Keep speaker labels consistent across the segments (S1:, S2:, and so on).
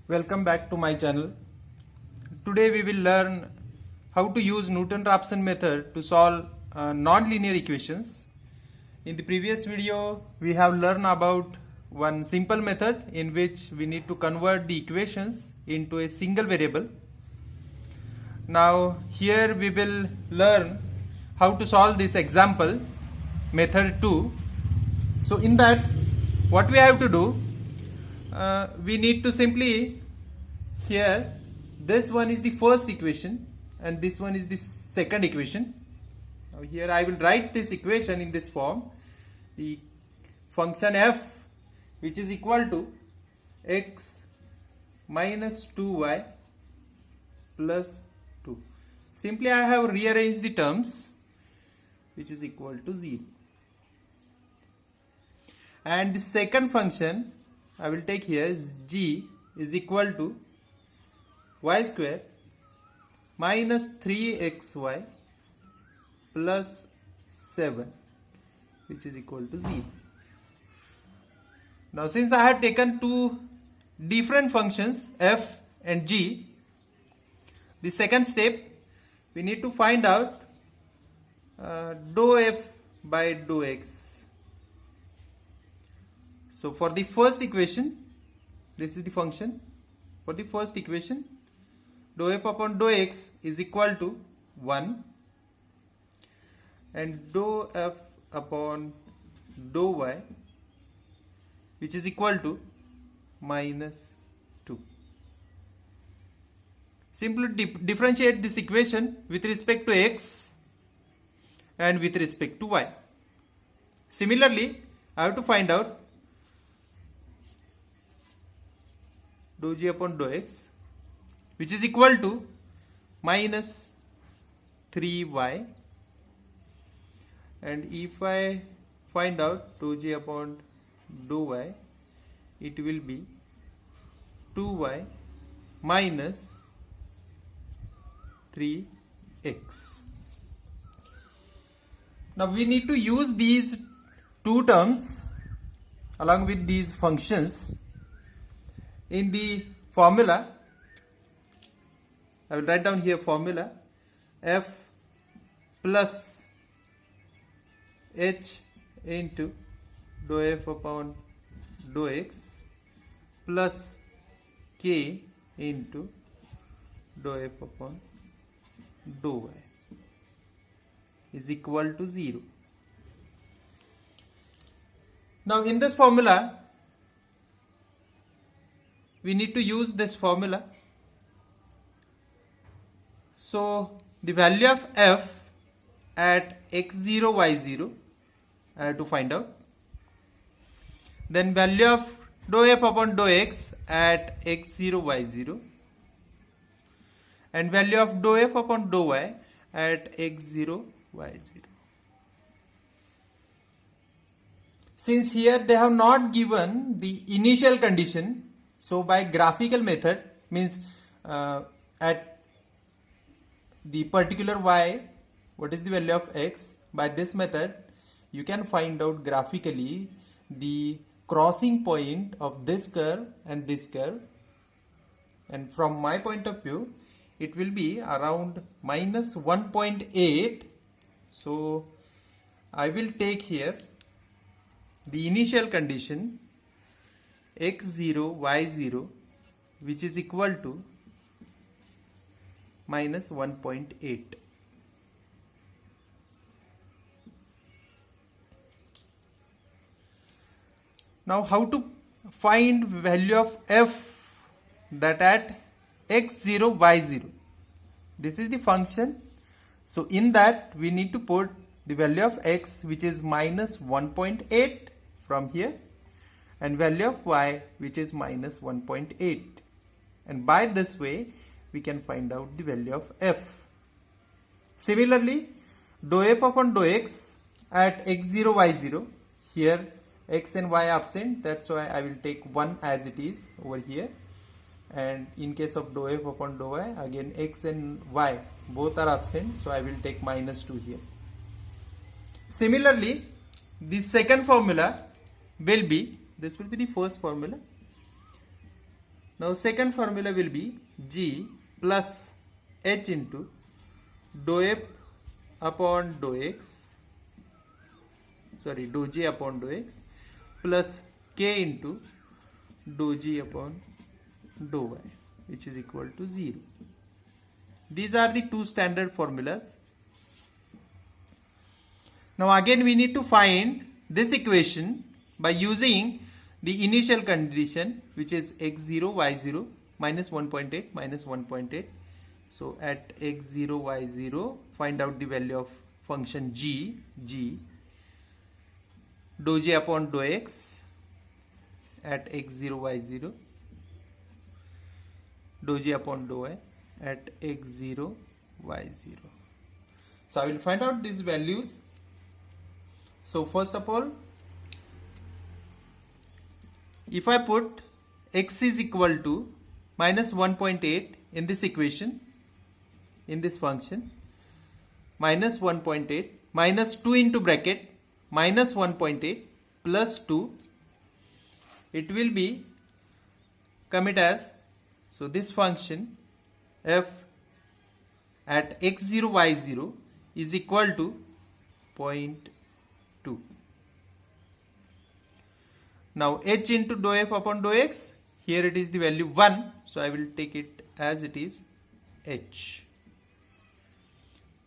S1: Welcome back to my channel. Today we will learn how to use Newton-Raphson method to solve non-linear equations. In the previous video we have learned about one simple method in which we need to convert the equations into a single variable. Now here we will learn how to solve this example method 2. So in that what we have to do, we need to simply, here this one is the first equation and this one is the second equation. Now here I will write this equation in this form. The function f, which is equal to x minus 2y plus 2. Simply I have rearranged the terms, which is equal to 0. And the second function I will take here is g is equal to y square minus 3xy plus 7, which is equal to 0. Now since I have taken two different functions f and g, the second step we need to find out dou f by dou x. So for the first equation, this is the function. For the first equation, dou f upon dou x is equal to 1 and dou f upon dou y, which is equal to minus 2. Simply differentiate this equation with respect to x and with respect to y. Similarly, I have to find out dou g upon dou x, which is equal to minus 3y, and if I find out dou g upon dou y, it will be 2y minus 3x. Now we need to use these two terms along with these functions in the formula. I will write down here formula f plus h into dou f upon dou x plus k into dou f upon dou y is equal to 0. Now in this formula we need to use this formula. So the value of f at x0 y0 I have to find out. Then value of dou f upon dou x at x0 y0 and value of dou f upon dou y at x0 y0. Since here they have not given the initial condition, so by graphical method, means at the particular y, what is the value of x, by this method you can find out graphically the crossing point of this curve and this curve, and from my point of view it will be around minus 1.8. So I will take here the initial condition x0 y0, which is equal to minus 1.8. Now how to find value of f that at x0 y0? This is the function. So in that we need to put the value of x, which is minus 1.8 from here, and value of y, which is minus 1.8, and by this way we can find out the value of f. Similarly, dou f upon dou x at x0 y0, here x and y absent, that's why I will take 1 as it is over here, and in case of dou f upon dou y, again x and y both are absent, so I will take minus 2 here. Similarly, the second formula will be, this will be the first formula, Now second formula will be G plus H into dou F upon dou X, dou J upon dou X plus K into dou G upon dou Y, which is equal to 0. These are the two standard formulas. Now again we need to find this equation by using the initial condition, which is x0, y0, minus 1.8, minus 1.8. So at x0, y0, find out the value of function g, dou J upon dou X at x0, y0, dou J upon dou Y at x0, y0. So I will find out these values. So first of all, if I put x is equal to minus 1.8 in this equation, in this function, minus 1.8 minus 2 into bracket minus 1.8 plus 2, it will be commit as, so this function f at x0, y0 is equal to 0.2. Now h into dou F upon dou X, here it is the value 1, so I will take it as it is h,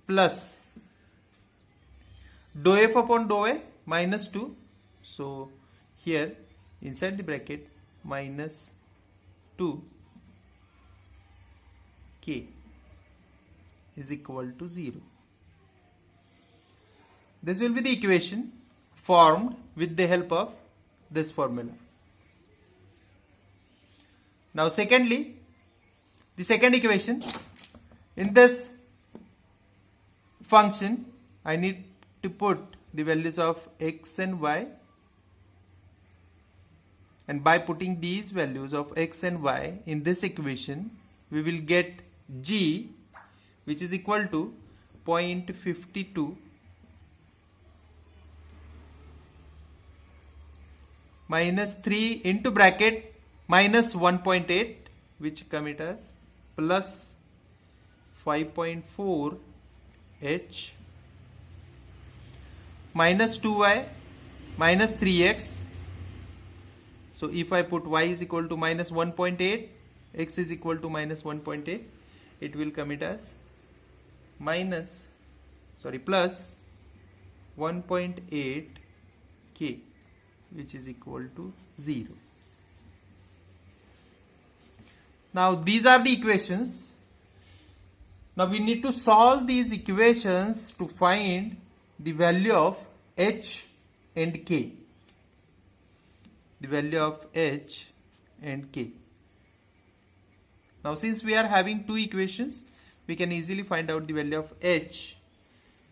S1: plus dou F upon dou Y minus 2, so here inside the bracket minus 2 k is equal to 0. This will be the equation formed with the help of this formula. Now secondly, the second equation, in this function I need to put the values of x and y, and by putting these values of x and y in this equation, we will get g, which is equal to 0.52 minus 3 into bracket minus 1.8, which commit as plus 5.4 h minus 2y minus 3x. So if I put y is equal to minus 1.8, x is equal to minus 1.8, it will commit as plus 1.8 k, which is equal to 0. Now these are the equations. Now we need to solve these equations to find the value of h and k. The value of h and k. Now since we are having two equations, we can easily find out the value of h,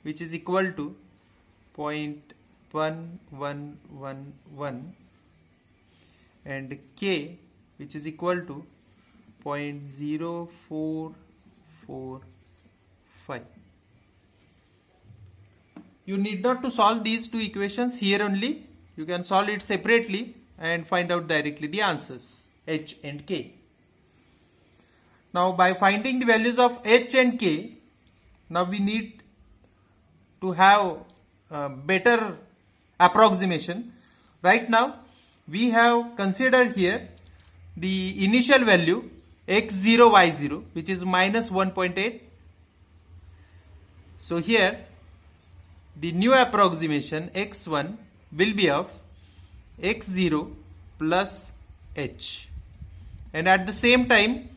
S1: which is equal to 0.1111, and k, which is equal to 0.0445. You need not to solve these two equations here only. You can solve it separately and find out directly the answers, h and k. Now by finding the values of h and k, now we need to have a better approximation. Right now we have considered here the initial value x0, y0, which is minus 1.8. So here the new approximation x1 will be of x0 plus h, and at the same time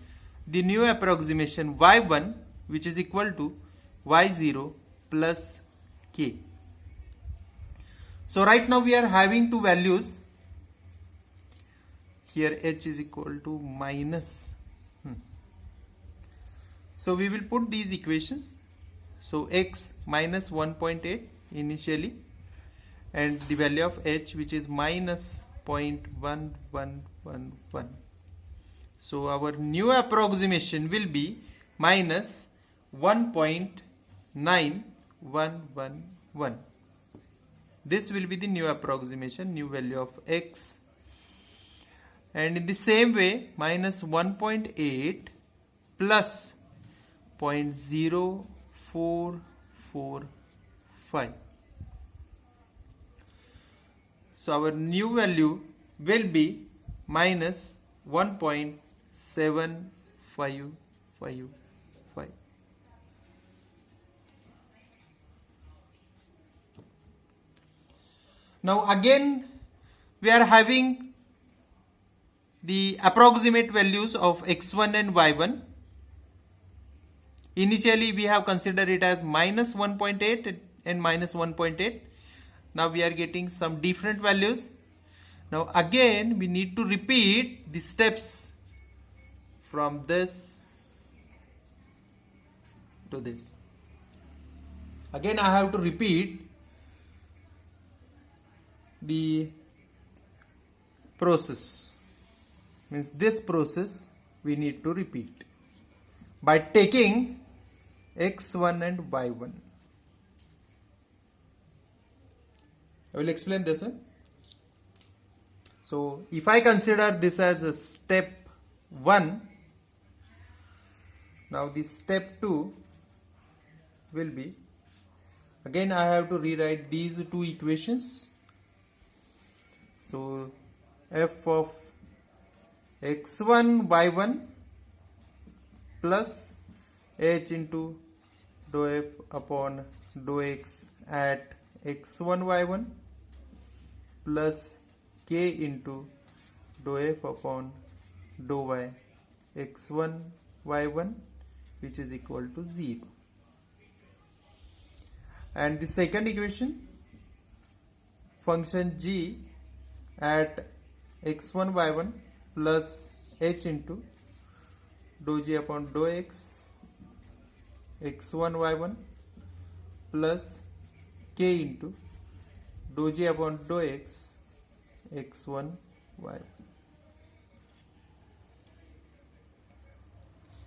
S1: the new approximation y1, which is equal to y0 plus k. So right now we are having two values. Here h is equal to minus. So we will put these equations. So x minus 1.8 initially, and the value of h, which is minus 0.1111. So our new approximation will be minus 1.9111. This will be the new approximation, new value of x. And in the same way, minus 1.8 plus 0.0445. So our new value will be minus 1.7555. Now again we are having the approximate values of x1 and y1. Initially we have considered it as minus 1.8 and minus 1.8. Now we are getting some different values. Now again we need to repeat the steps from this to this. Again I have to repeat the process. Means this process we need to repeat by taking x1 and y1. I will explain this one. So if I consider this as a step 1, now the step 2 will be, again I have to rewrite these two equations. So f of x1 y1 plus h into dou f upon dou x at x1 y1 plus k into dou f upon dou y x1 y1, which is equal to 0. And the second equation, function g at x1 y1 plus h into dou g upon dou x x1 y1 plus k into dou g upon dou x x1 y1.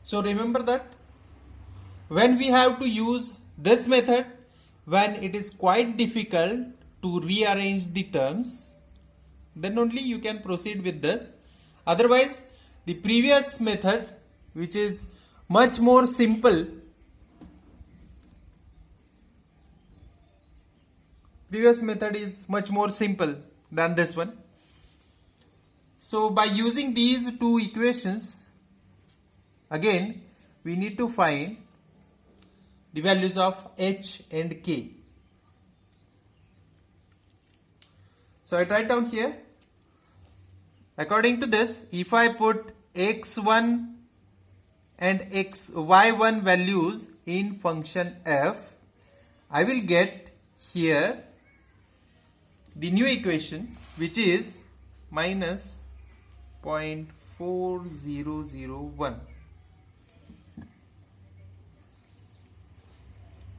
S1: So remember that when we have to use this method, when it is quite difficult to rearrange the terms, then only you can proceed with this. Otherwise, the previous method, which is much more simple, is much more simple than this one. So by using these two equations, again we need to find the values of h and k. So I write down here, according to this, if I put x1 and y1 values in function f, I will get here the new equation, which is minus 0.4001.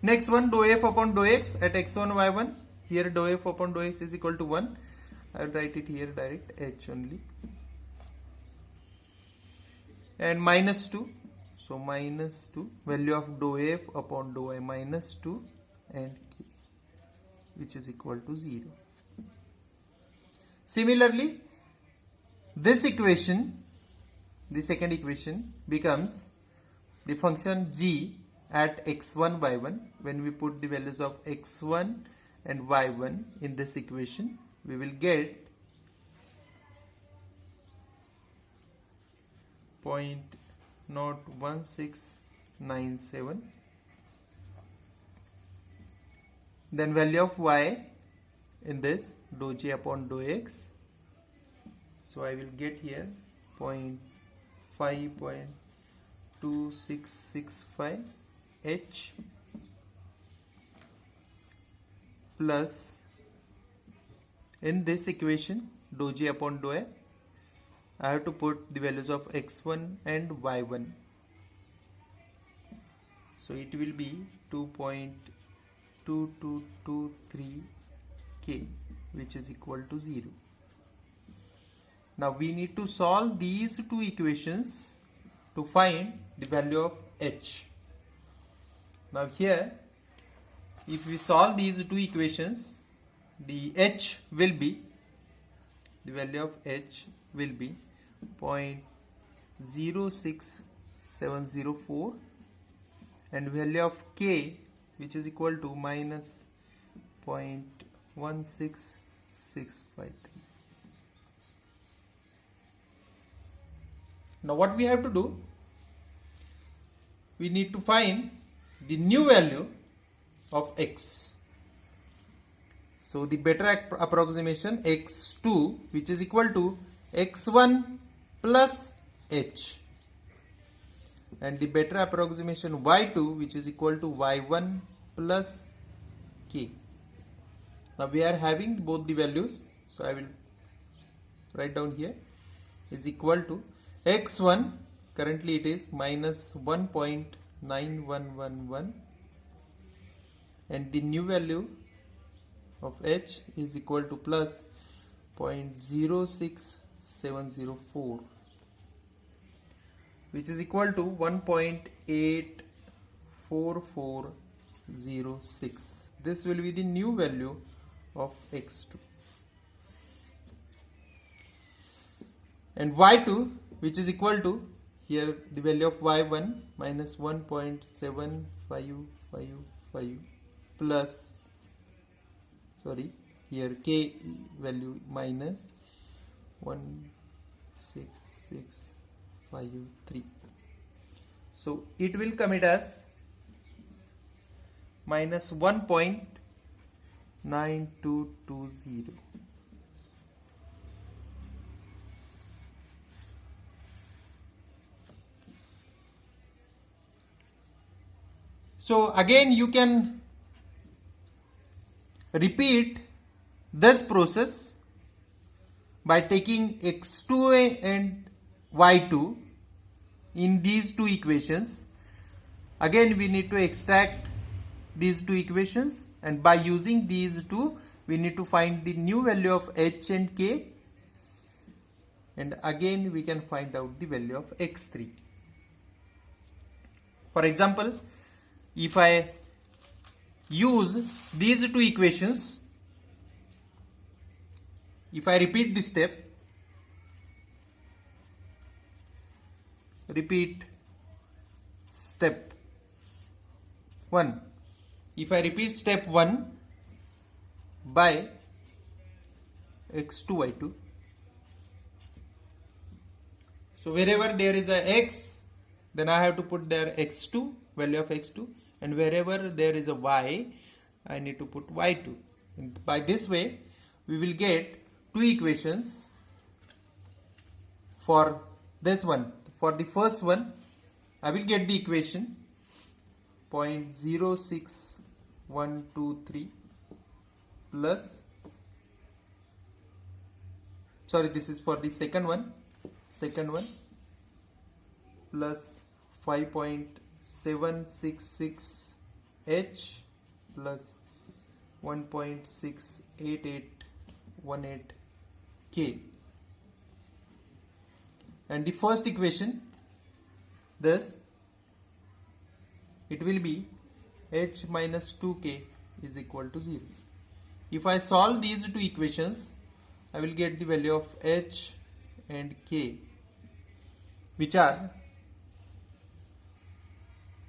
S1: Next one, dou f upon dou x at x1 y1. Here dou f upon dou x is equal to 1. I will write it here direct, h only. And minus 2. So minus 2, value of dou f upon dou y minus 2 and k, which is equal to 0. Similarly, this equation, the second equation, becomes the function g at x1 y1. When we put the values of x1 and y1 in this equation, we will get 0.01697. Then value of y in this, dou g upon dou x. So I will get here 0.5.2665 h plus, in this equation, dou g upon dou y, I have to put the values of x1 and y1. So it will be 2.2223 k, which is equal to 0. Now we need to solve these two equations to find the value of h. Now here, if we solve these two equations, the h will be, the value of h will be 0.06704 and value of k which is equal to minus 0.16653. Now what we have to do? We need to find the new value of x. So the better approximation x2 which is equal to x1 plus h, and the better approximation y2 which is equal to y1 plus k. Now we are having both the values, so I will write down here is equal to x1, currently it is minus 1.9111, and the new value of h is equal to plus 0.06704, which is equal to 1.84406. This will be the new value of x2. And y2 which is equal to, here the value of y1 minus 1.7555 plus, sorry, here k value minus 16653. So it will come it as minus 1.9220. So again you can repeat this process by taking x2 and y2 in these two equations. Again we need to extract these two equations, and by using these two we need to find the new value of h and k, and again we can find out the value of x3. For example, if I use these two equations, if I repeat this step, repeat step 1. If I repeat step 1 by x2 y2, so wherever there is a x, then I have to put there x2, value of x2, and wherever there is a y, I need to put y2. And by this way we will get two equations for this one. For the first one, I will get the equation 0.06123 plus, sorry, this is for the second one plus 5.766h plus 1.68818k, and the first equation, thus it will be h minus 2k is equal to 0. If I solve these two equations, I will get the value of h and k, which are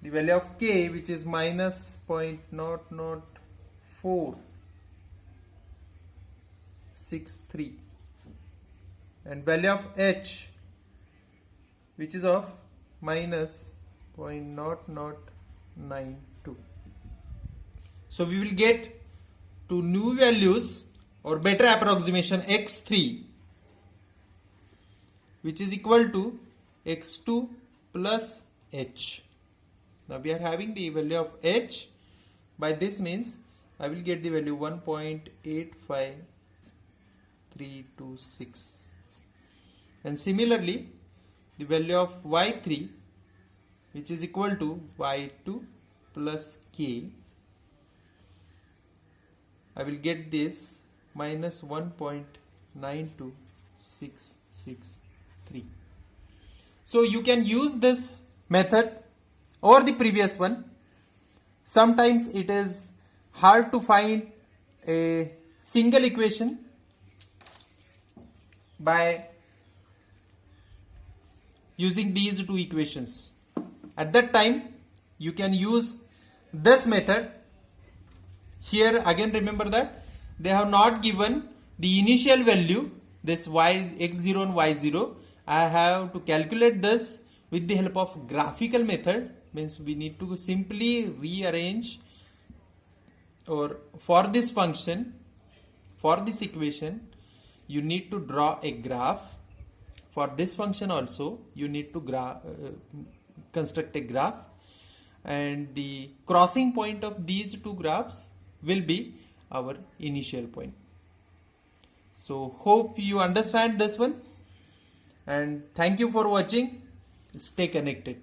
S1: the value of k, which is minus 0.00463, and value of h, which is of minus 0.0092. So we will get two new values or better approximation x3, which is equal to x2 plus h. Now we are having the value of h. By this means I will get the value 1.85326, and similarly the value of y3, which is equal to y2 plus k, I will get this minus 1.92663. So you can use this method or the previous one. Sometimes it is hard to find a single equation by using these two equations. At that time, you can use this method. Here again remember that they have not given the initial value, this x0 and y0. I have to calculate this with the help of graphical method, means we need to simply rearrange, or for this function, for this equation, you need to draw a graph. For this function also you need to construct a graph, and the crossing point of these two graphs will be our initial point. So hope you understand this one, and thank you for watching. Stay connected.